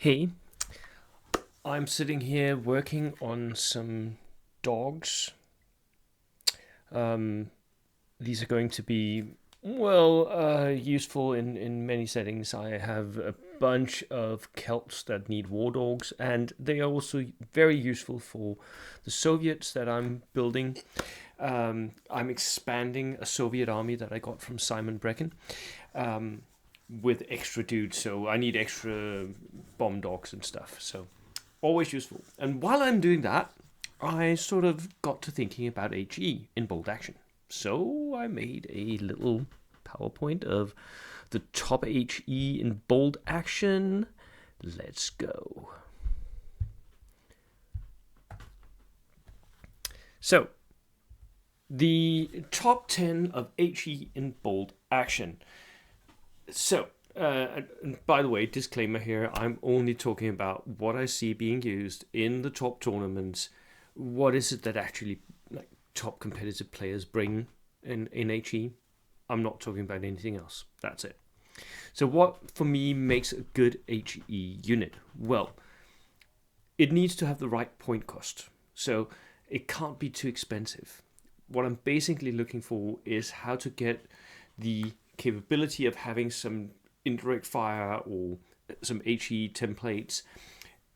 Hey, I'm sitting here working on some dogs. Um, these are going to be, useful in many settings. I have a bunch of Celts that need war dogs, and they are also very useful for the Soviets that I'm building. I'm expanding a Soviet army that I got from Simon Brecken. Um, with extra dudes, so I need extra bomb dogs and stuff. So always useful. And while I'm doing that, I sort of got to thinking about HE in bold action. So I made a little PowerPoint of the top HE in bold action. Let's go. So, the top 10 of HE in bold action. So, and by the way, disclaimer here, I'm only talking about what I see being used in the top tournaments. What is it that actually top competitive players bring in HE? I'm not talking about anything else. That's it. So what for me makes a good HE unit? Well, it needs to have the right point cost. So it can't be too expensive. What I'm basically looking for is how to get the capability of having some indirect fire or some HE templates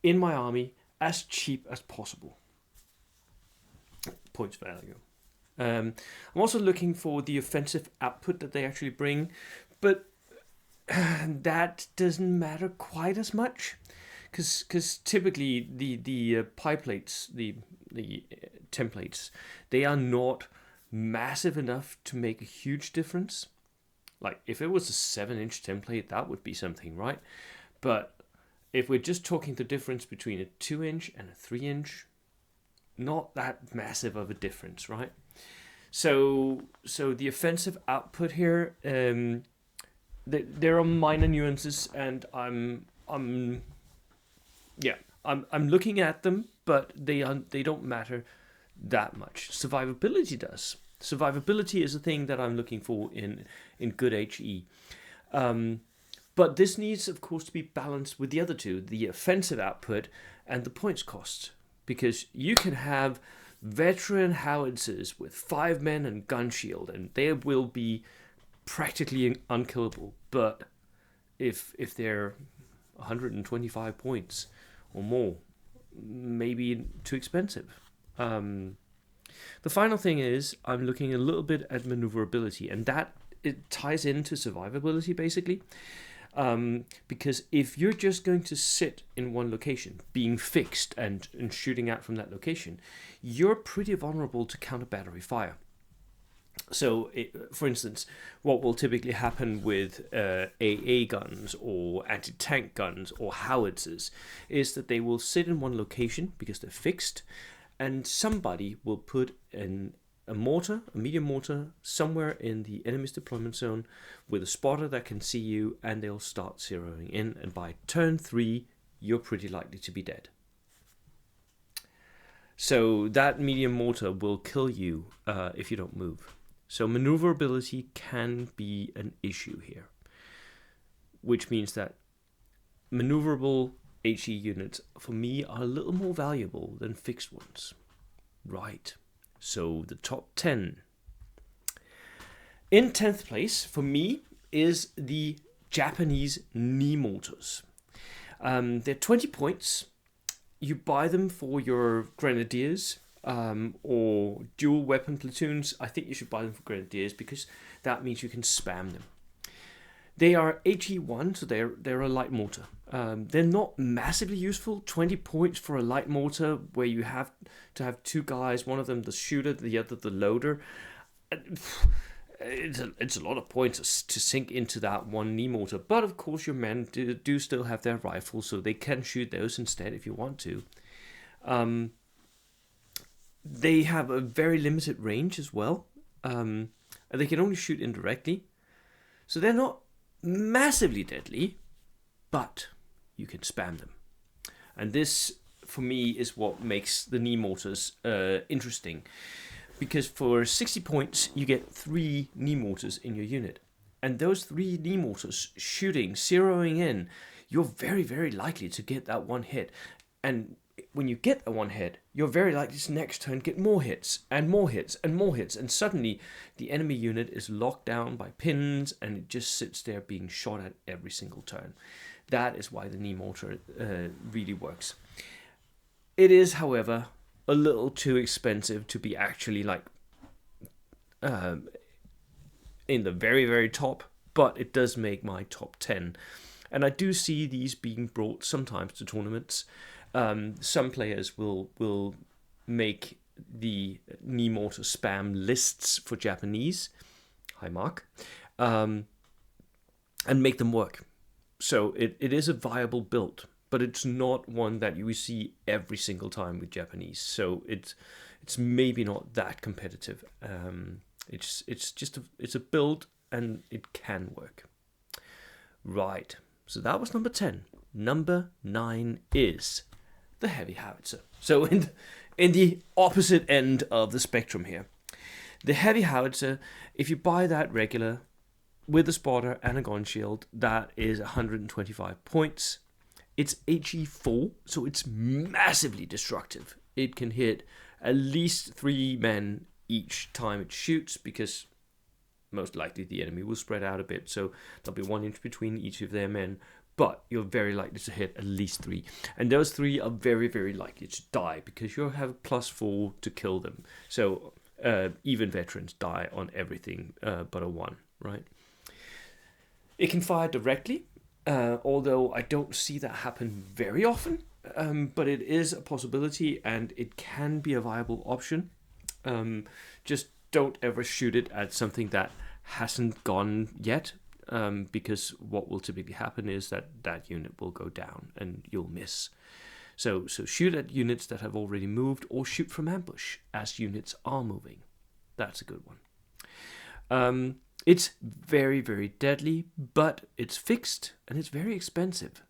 in my army as cheap as possible. Points value. I'm also looking for the offensive output that they actually bring, but that doesn't matter quite as much because typically the pie plates, the templates, they are not massive enough to make a huge difference. Like if it was a 7-inch template, that would be something, right? But if we're just talking the difference between a 2-inch and a 3-inch, not that massive of a difference, right? So the offensive output here, there are minor nuances, and I'm looking at them, but they don't matter that much. Survivability does. Survivability is a thing that I'm looking for in good HE. But this needs, of course, to be balanced with the other two, the offensive output and the points cost. Because you can have veteran howitzers with 5 men and gun shield, and they will be practically unkillable. But if they're 125 points or more, maybe too expensive. The final thing is I'm looking a little bit at maneuverability, and that it ties into survivability basically. Because if you're just going to sit in one location, being fixed and shooting out from that location, you're pretty vulnerable to counter battery fire. So, for instance, what will typically happen with AA guns or anti-tank guns or howitzers is that they will sit in one location because they're fixed, and somebody will put a mortar, a medium mortar, somewhere in the enemy's deployment zone with a spotter that can see you, and they'll start zeroing in, and by turn 3, you're pretty likely to be dead. So that medium mortar will kill you if you don't move. So maneuverability can be an issue here, which means that maneuverable HE units for me are a little more valuable than fixed ones. Right. So the top 10. In 10th place for me is the Japanese knee mortars. They're 20 points. You buy them for your grenadiers or dual weapon platoons. I think you should buy them for grenadiers because that means you can spam them. They are HE1, so they're a light mortar. They're not massively useful. 20 points for a light mortar where you have to have 2 guys, one of them the shooter, the other the loader. It's a lot of points to sink into that one knee mortar. But of course your men do still have their rifles, so they can shoot those instead if you want to. They have a very limited range as well. And they can only shoot indirectly. So they're not massively deadly, but you can spam them. And this, for me, is what makes the knee mortars interesting. Because for 60 points, you get 3 knee mortars in your unit. And those 3 knee mortars shooting, zeroing in, you're very, very likely to get that one hit. And when you get a one hit, you're very likely to next turn get more hits and more hits and more hits. And suddenly the enemy unit is locked down by pins and it just sits there being shot at every single turn. That is why the knee mortar really works. It is, however, a little too expensive to be actually like in the very, very top, but it does make my top 10. And I do see these being brought sometimes to tournaments. Some players will make the knee mortar spam lists for Japanese, hi Mark, and make them work. So it is a viable build, but it's not one that you see every single time with Japanese. So it's maybe not that competitive. It's a build and it can work. Right. So that was number 10. Number 9 is the heavy howitzer. So in the opposite end of the spectrum here, the heavy howitzer, if you buy that regular with a spotter and a gun shield, that is 125 points. It's HE4, so it's massively destructive. It can hit at least 3 men each time it shoots, because most likely the enemy will spread out a bit, so there'll be 1 inch between each of their men, but you're very likely to hit at least 3. And those 3 are very, very likely to die, because you'll have +4 to kill them. So even veterans die on everything but a 1, right? It can fire directly, although I don't see that happen very often, but it is a possibility and it can be a viable option. Just don't ever shoot it at something that hasn't gone yet, because what will typically happen is that unit will go down and you'll miss. So shoot at units that have already moved, or shoot from ambush as units are moving. That's a good one. It's very, very deadly, but it's fixed and it's very expensive.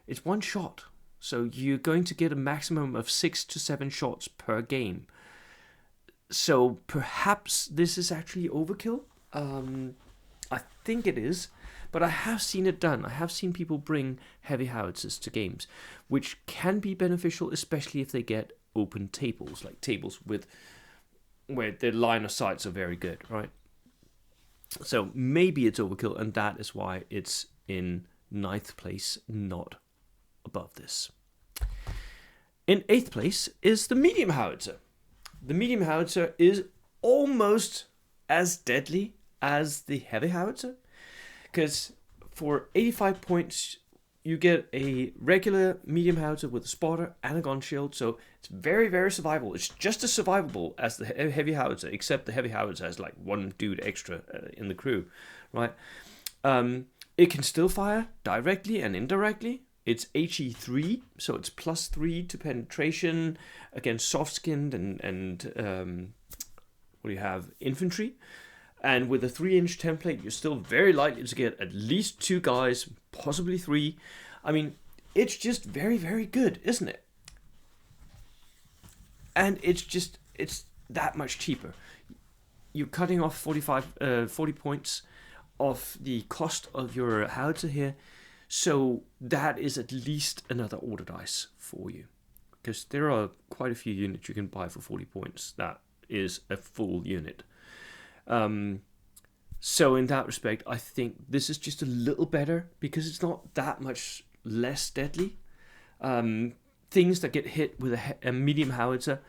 It's 1 shot, so you're going to get a maximum of 6 to 7 shots per game. So perhaps this is actually overkill. I think it is, but I have seen it done. I have seen people bring heavy howitzers to games, which can be beneficial, especially if they get open tables, like tables where the line of sights are very good, right? So maybe it's overkill, and that is why it's in 9th place, not above this. In 8th place is the medium howitzer. The medium howitzer is almost as deadly as the heavy howitzer, because for 85 points you get a regular medium howitzer with a spotter and a gun shield, so it's very, very survivable. It's just as survivable as the heavy howitzer, except the heavy howitzer has like 1 dude extra in the crew, right? It can still fire directly and indirectly. It's HE3, so it's +3 to penetration against soft-skinned and what do you have, infantry. And with a 3-inch template, you're still very likely to get at least 2 guys, possibly 3. I mean, it's just very, very good, isn't it? And it's that much cheaper. You're cutting off 40 points of the cost of your howitzer here. So that is at least another order dice for you, because there are quite a few units you can buy for 40 points. That is a full unit. So in that respect, I think this is just a little better, because it's not that much less deadly. Things that get hit with a medium howitzer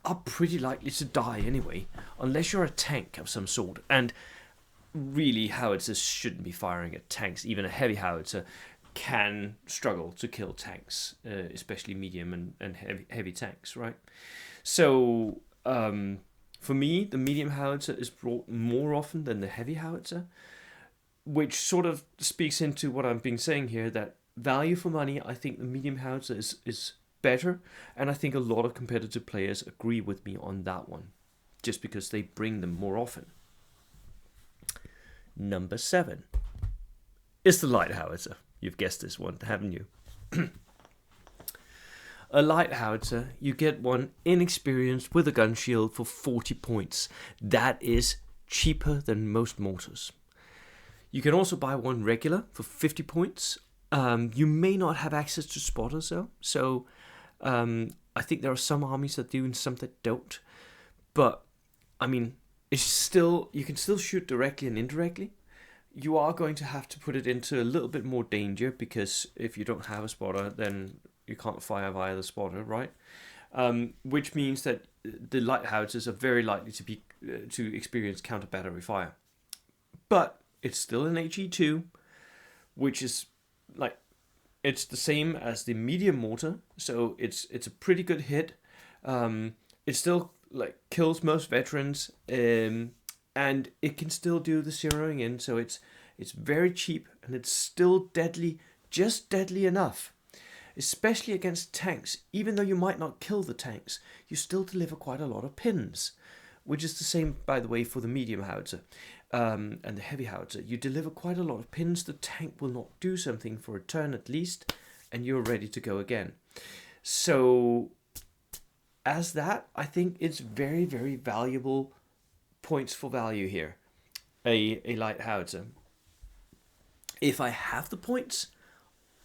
are pretty likely to die anyway, unless you're a tank of some sort. And really, howitzers shouldn't be firing at tanks. Even a heavy howitzer can struggle to kill tanks, especially medium and heavy tanks, right? So for me, the medium howitzer is brought more often than the heavy howitzer, which sort of speaks into what I've been saying here, that value for money, I think the medium howitzer is better, and I think a lot of competitive players agree with me on that one, just because they bring them more often. Number 7 is the light howitzer. You've guessed this one, haven't you? A light howitzer, you get one inexperienced with a gun shield for 40 points. That is cheaper than most mortars. You can also buy one regular for 50 points, You may not have access to spotters though. So I think there are some armies that do and some that don't. But I mean, it's still, you can still shoot directly and indirectly. You are going to have to put it into a little bit more danger, because if you don't have a spotter, then you can't fire via the spotter, right? Which means that the light howitzers are very likely to experience counter battery fire. But it's still an HE2, which is like, it's the same as the medium mortar, so it's a pretty good hit. It still like kills most veterans, and it can still do the zeroing in, so it's very cheap, and it's still deadly, just deadly enough. Especially against tanks. Even though you might not kill the tanks, you still deliver quite a lot of pins, which is the same, by the way, for the medium howitzer and the heavy howitzer. You deliver quite a lot of pins. The tank will not do something for a turn at least, and you're ready to go again. So as that, I think it's very, very valuable points for value here, a light howitzer. If I have the points,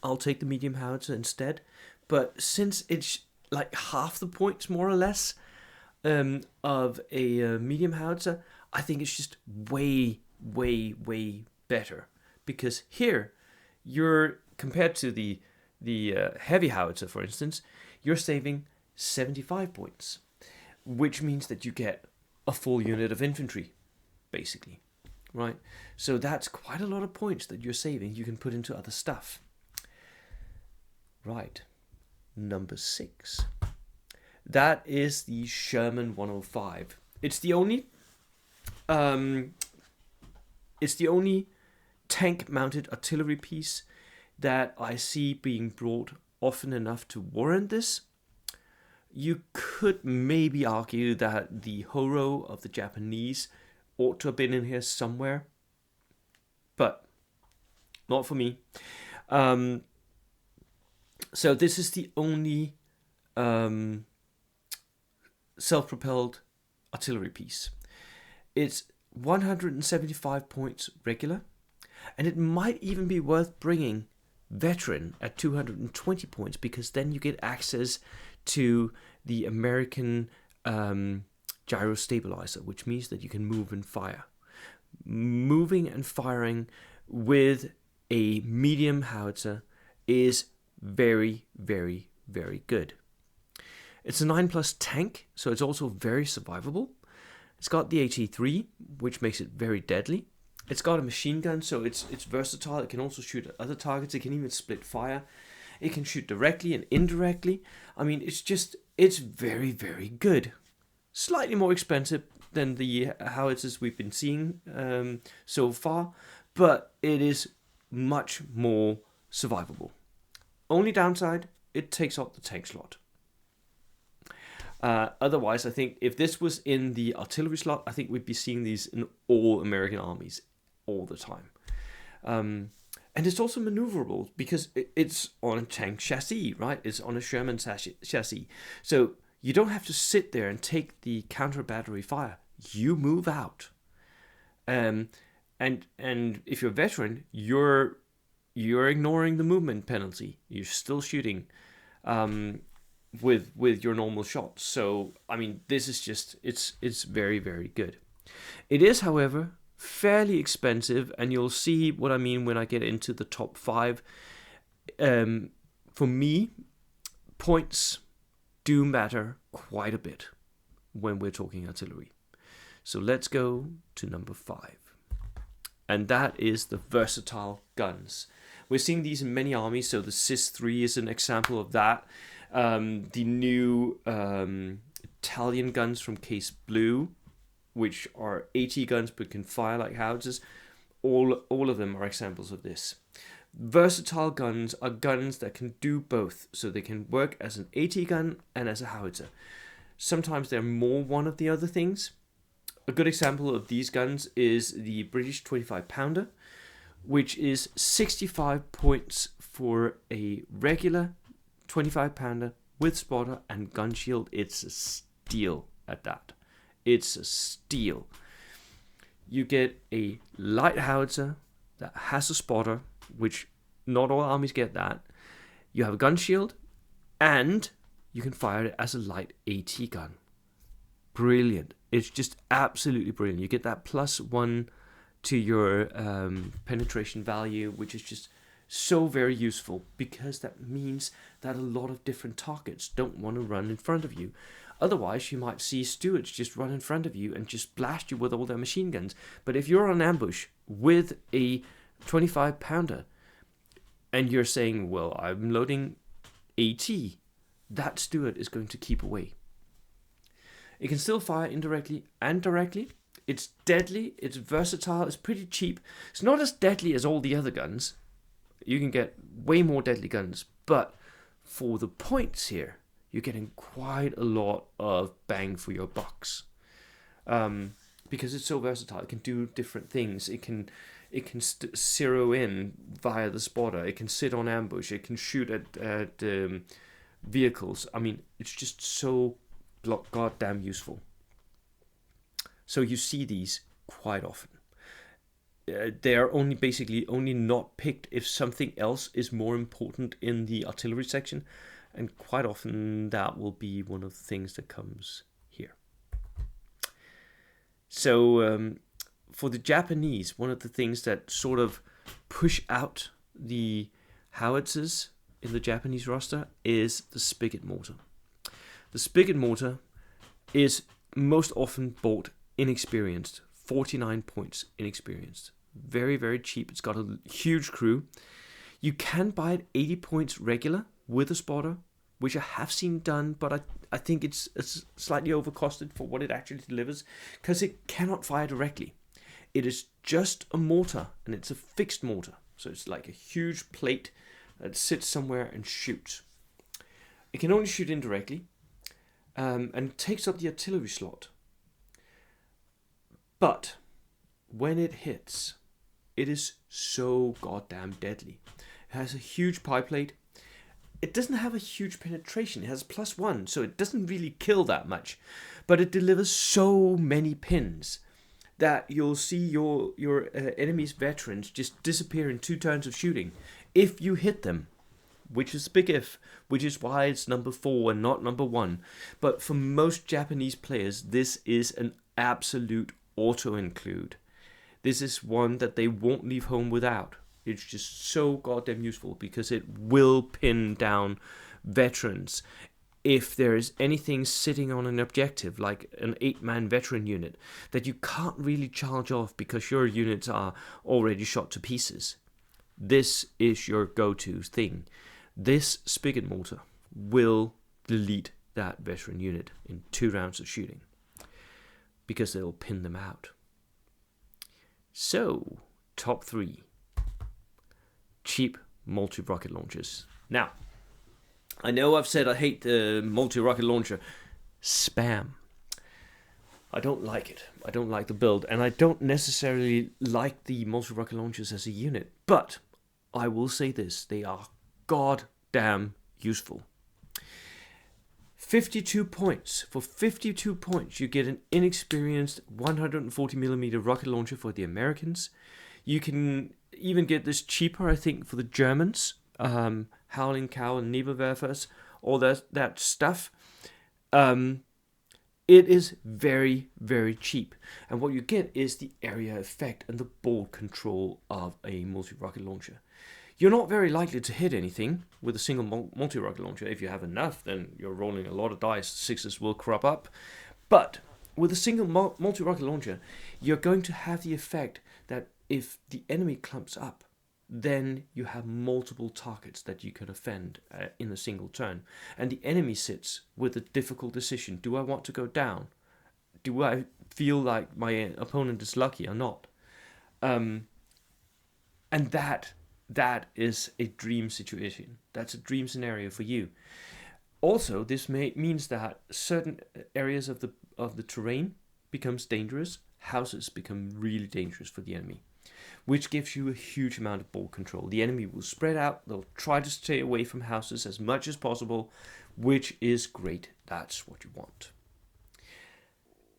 I'll take the medium howitzer instead. But since it's like half the points, more or less, of a medium howitzer, I think it's just way, way, way better. Because here, you're, compared to the heavy howitzer, for instance, you're saving 75 points, which means that you get a full unit of infantry, basically, right? So that's quite a lot of points that you're saving. You can put into other stuff. Right, number 6. That is the Sherman 105. It's the only tank-mounted artillery piece that I see being brought often enough to warrant this. You could maybe argue that the Horo of the Japanese ought to have been in here somewhere, but not for me. So this is the only self-propelled artillery piece. It's 175 points regular, and it might even be worth bringing veteran at 220 points, because then you get access to the American gyro stabilizer, which means that you can move and fire. Moving and firing with a medium howitzer is very, very, very good. It's a 9+ tank, so it's also very survivable. It's got the HE3, which makes it very deadly. It's got a machine gun, so it's versatile. It can also shoot at other targets. It can even split fire. It can shoot directly and indirectly. I mean, it's very, very good. Slightly more expensive than the howitzers we've been seeing so far, but it is much more survivable. Only downside, it takes up the tank slot. Otherwise, I think if this was in the artillery slot, I think we'd be seeing these in all American armies all the time. And it's also maneuverable because it's on a tank chassis, right? It's on a Sherman chassis. So you don't have to sit there and take the counter battery fire. You move out. And if you're a veteran, you're ignoring the movement penalty. You're still shooting with your normal shots. So I mean, this is just it's very, very good. It is, however, fairly expensive, and you'll see what I mean when I get into the top 5. For me, points do matter quite a bit when we're talking artillery. So let's go to number 5. And that is the versatile guns. We're seeing these in many armies, so the SIS-3 is an example of that. The new Italian guns from Case Blue, which are AT guns but can fire like howitzers, all of them are examples of this. Versatile guns are guns that can do both, so they can work as an AT gun and as a howitzer. Sometimes they're more one of the other things. A good example of these guns is the British 25 pounder, which is 65 points for a regular 25 pounder with spotter and gun shield. It's a steal at that. It's a steal. You get a light howitzer that has a spotter, which Not all armies get that. You have a gun shield, and you can fire it as a light AT gun. Brilliant. It's just absolutely brilliant. You get that +1 to your penetration value, which is just so very useful, because that means that a lot of different targets don't want to run in front of you. Otherwise, you might see stewards just run in front of you and just blast you with all their machine guns. But if you're on ambush with a 25-pounder and you're saying, well, I'm loading AT, that steward is going to keep away. It can still fire indirectly and directly. It's deadly, it's versatile, it's pretty cheap. It's not as deadly as all the other guns. You can get way more deadly guns, but for the points here, you're getting quite a lot of bang for your bucks. Because it's so versatile, it can do different things. It can zero in via the spotter. It can sit on ambush. It can shoot at vehicles. I mean, it's just so goddamn useful. So you see these quite often. They are basically only not picked if something else is more important in the artillery section, and quite often that will be one of the things that comes here. So for the Japanese, one of the things that sort of push out the howitzers in the Japanese roster is the spigot mortar. The spigot mortar is most often bought inexperienced, 49 points inexperienced. Very, very cheap. It's got a huge crew. You can buy it 80 points regular with a spotter, which I have seen done, but I think it's slightly overcosted for what it actually delivers, because it cannot fire directly. It is just a mortar, and it's a fixed mortar. So it's like a huge plate that sits somewhere and shoots. It can only shoot indirectly, and takes up the artillery slot. But when it hits, it is so goddamn deadly. It has a huge pie plate. It doesn't have a huge penetration. It has +1, so it doesn't really kill that much. But it delivers so many pins that you'll see your enemy's veterans just disappear in 2 turns of shooting if you hit them. Which is a big if, which is why it's number 4 and not number 1. But for most Japanese players, this is an absolute auto-include. This is one that they won't leave home without. It's just so goddamn useful because it will pin down veterans. If there is anything sitting on an objective, like an 8-man veteran unit, that you can't really charge off because your units are already shot to pieces, this is your go-to thing. This spigot mortar will delete that veteran unit in 2 rounds of shooting, because they'll pin them out. So, top 3. Cheap multi-rocket launchers. Now, I know I've said I hate the multi-rocket launcher. Spam. I don't like it. I don't like the build, and I don't necessarily like the multi-rocket launchers as a unit, but I will say this, they are goddamn useful. 52 points. For 52 points, you get an inexperienced 140mm rocket launcher for the Americans. You can even get this cheaper, I think, for the Germans. Howling Cow and Neberwerfers, all that stuff. It is very, very cheap. And what you get is the area effect and the ball control of a multi-rocket launcher. You're not very likely to hit anything with a single multi-rocket launcher. If you have enough, then you're rolling a lot of dice. 6s will crop up. But with a single multi-rocket launcher, you're going to have the effect that if the enemy clumps up, then you have multiple targets that you can offend in a single turn. And the enemy sits with a difficult decision. Do I want to go down? Do I feel like my opponent is lucky or not? And that is a dream situation. That's a dream scenario for you. Also, this means that certain areas of the terrain becomes dangerous. Houses become really dangerous for the enemy, which gives you a huge amount of ball control. The enemy will spread out. They'll try to stay away from houses as much as possible, which is great. That's what you want.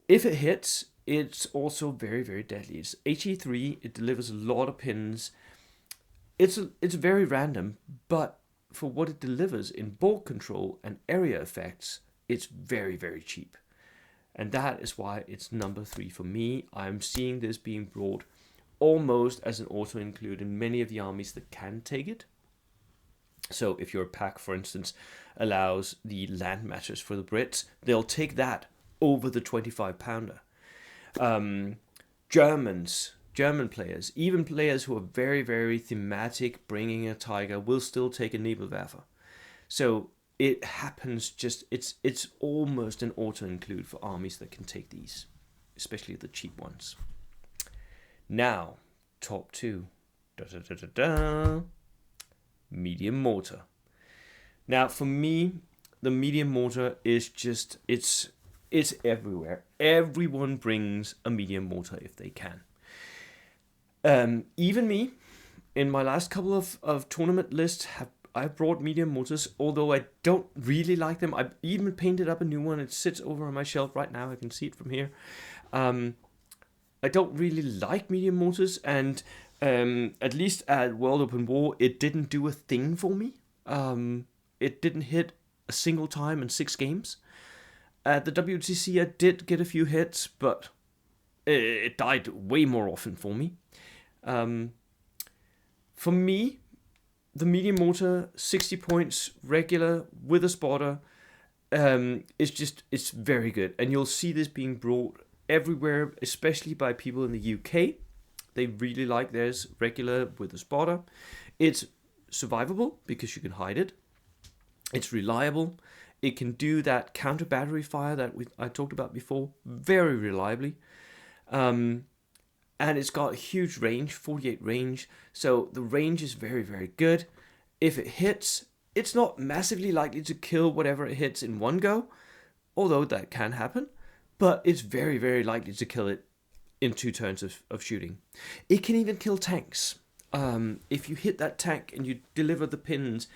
If it hits, it's also very, very deadly. It's HE3. It delivers a lot of pins. it's very random, but for what it delivers in ball control and area effects, it's very, very cheap. And that is why it's number 3 for me. I'm seeing this being brought almost as an auto-include in many of the armies that can take it. So if your pack, for instance, allows the land matches for the Brits, they'll take that over the 25-pounder. German players, even players who are very, very thematic, bringing a tiger, will still take a Nebelwerfer. So it happens just, it's almost an auto-include for armies that can take these, especially the cheap ones. Now, top 2. Medium mortar. Now, for me, the medium mortar is just, it's everywhere. Everyone brings a medium mortar if they can. Even me, in my last couple of tournament lists, I've brought medium mortars, although I don't really like them. I've even painted up a new one. It sits over on my shelf right now. I can see it from here. I don't really like medium mortars, and at least at World Open War, it didn't do a thing for me. It didn't hit a single time in 6 games. At the WTC, I did get a few hits, but it died way more often for me. For me, the medium mortar, 60 points, regular, with a spotter, it's very good. And you'll see this being brought everywhere, especially by people in the UK. They really like theirs regular with a spotter. It's survivable because you can hide it. It's reliable. It can do that counter battery fire that I talked about before very reliably. And it's got a huge range, 48 range. So the range is very, very good. If it hits, it's not massively likely to kill whatever it hits in one go, although that can happen. But it's very, very likely to kill it in 2 turns of shooting. It can even kill tanks. If you hit that tank and you deliver the pins,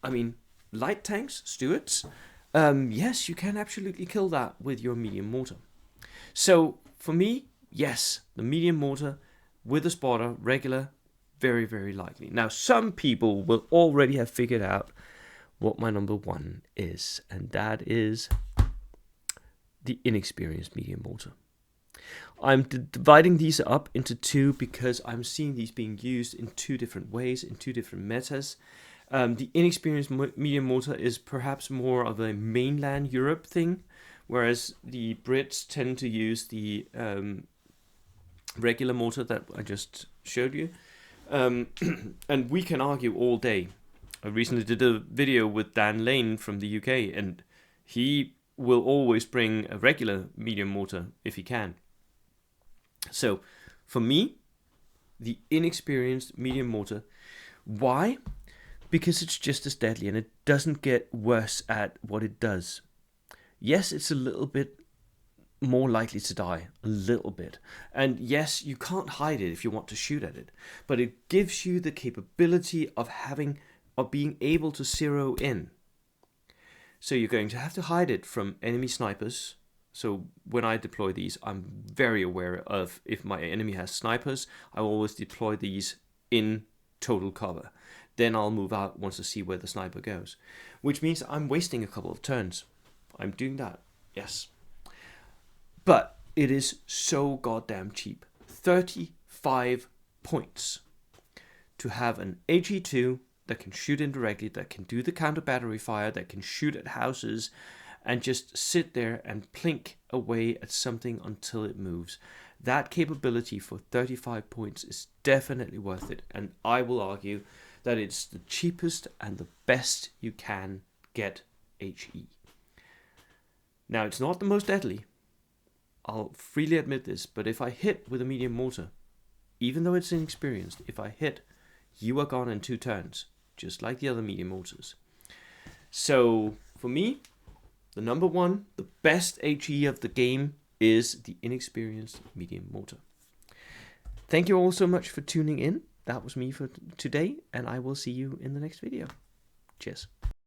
I mean, light tanks, Stuarts, yes, you can absolutely kill that with your medium mortar. So for me, yes, the medium mortar with a spotter, regular, very, very likely. Now, some people will already have figured out what my number 1 is, and that is the inexperienced medium mortar. I'm dividing these up into 2 because I'm seeing these being used in 2 different ways, in 2 different metas. The inexperienced medium mortar is perhaps more of a mainland Europe thing, whereas the Brits tend to use the regular mortar that I just showed you. And we can argue all day. I recently did a video with Dan Lane from the UK, and he will always bring a regular medium mortar if he can. So, for me, the inexperienced medium mortar. Why? Because it's just as deadly and it doesn't get worse at what it does. Yes, it's a little bit more likely to die, a little bit. And yes, you can't hide it if you want to shoot at it, but it gives you the capability of being able to zero in. So you're going to have to hide it from enemy snipers. So when I deploy these, I'm very aware of if my enemy has snipers, I always deploy these in total cover. Then I'll move out once I see where the sniper goes, which means I'm wasting a couple of turns. I'm doing that, yes. But it is so goddamn cheap. 35 points to have an HE2 that can shoot indirectly, that can do the counter battery fire, that can shoot at houses, and just sit there and plink away at something until it moves. That capability for 35 points is definitely worth it, and I will argue that it's the cheapest and the best you can get HE. Now, it's not the most deadly. I'll freely admit this, but if I hit with a medium mortar, even though it's inexperienced, if I hit, you are gone in 2 turns, just like the other medium mortars. So, for me, the number 1, the best HE of the game is the inexperienced medium mortar. Thank you all so much for tuning in. That was me for today, and I will see you in the next video. Cheers.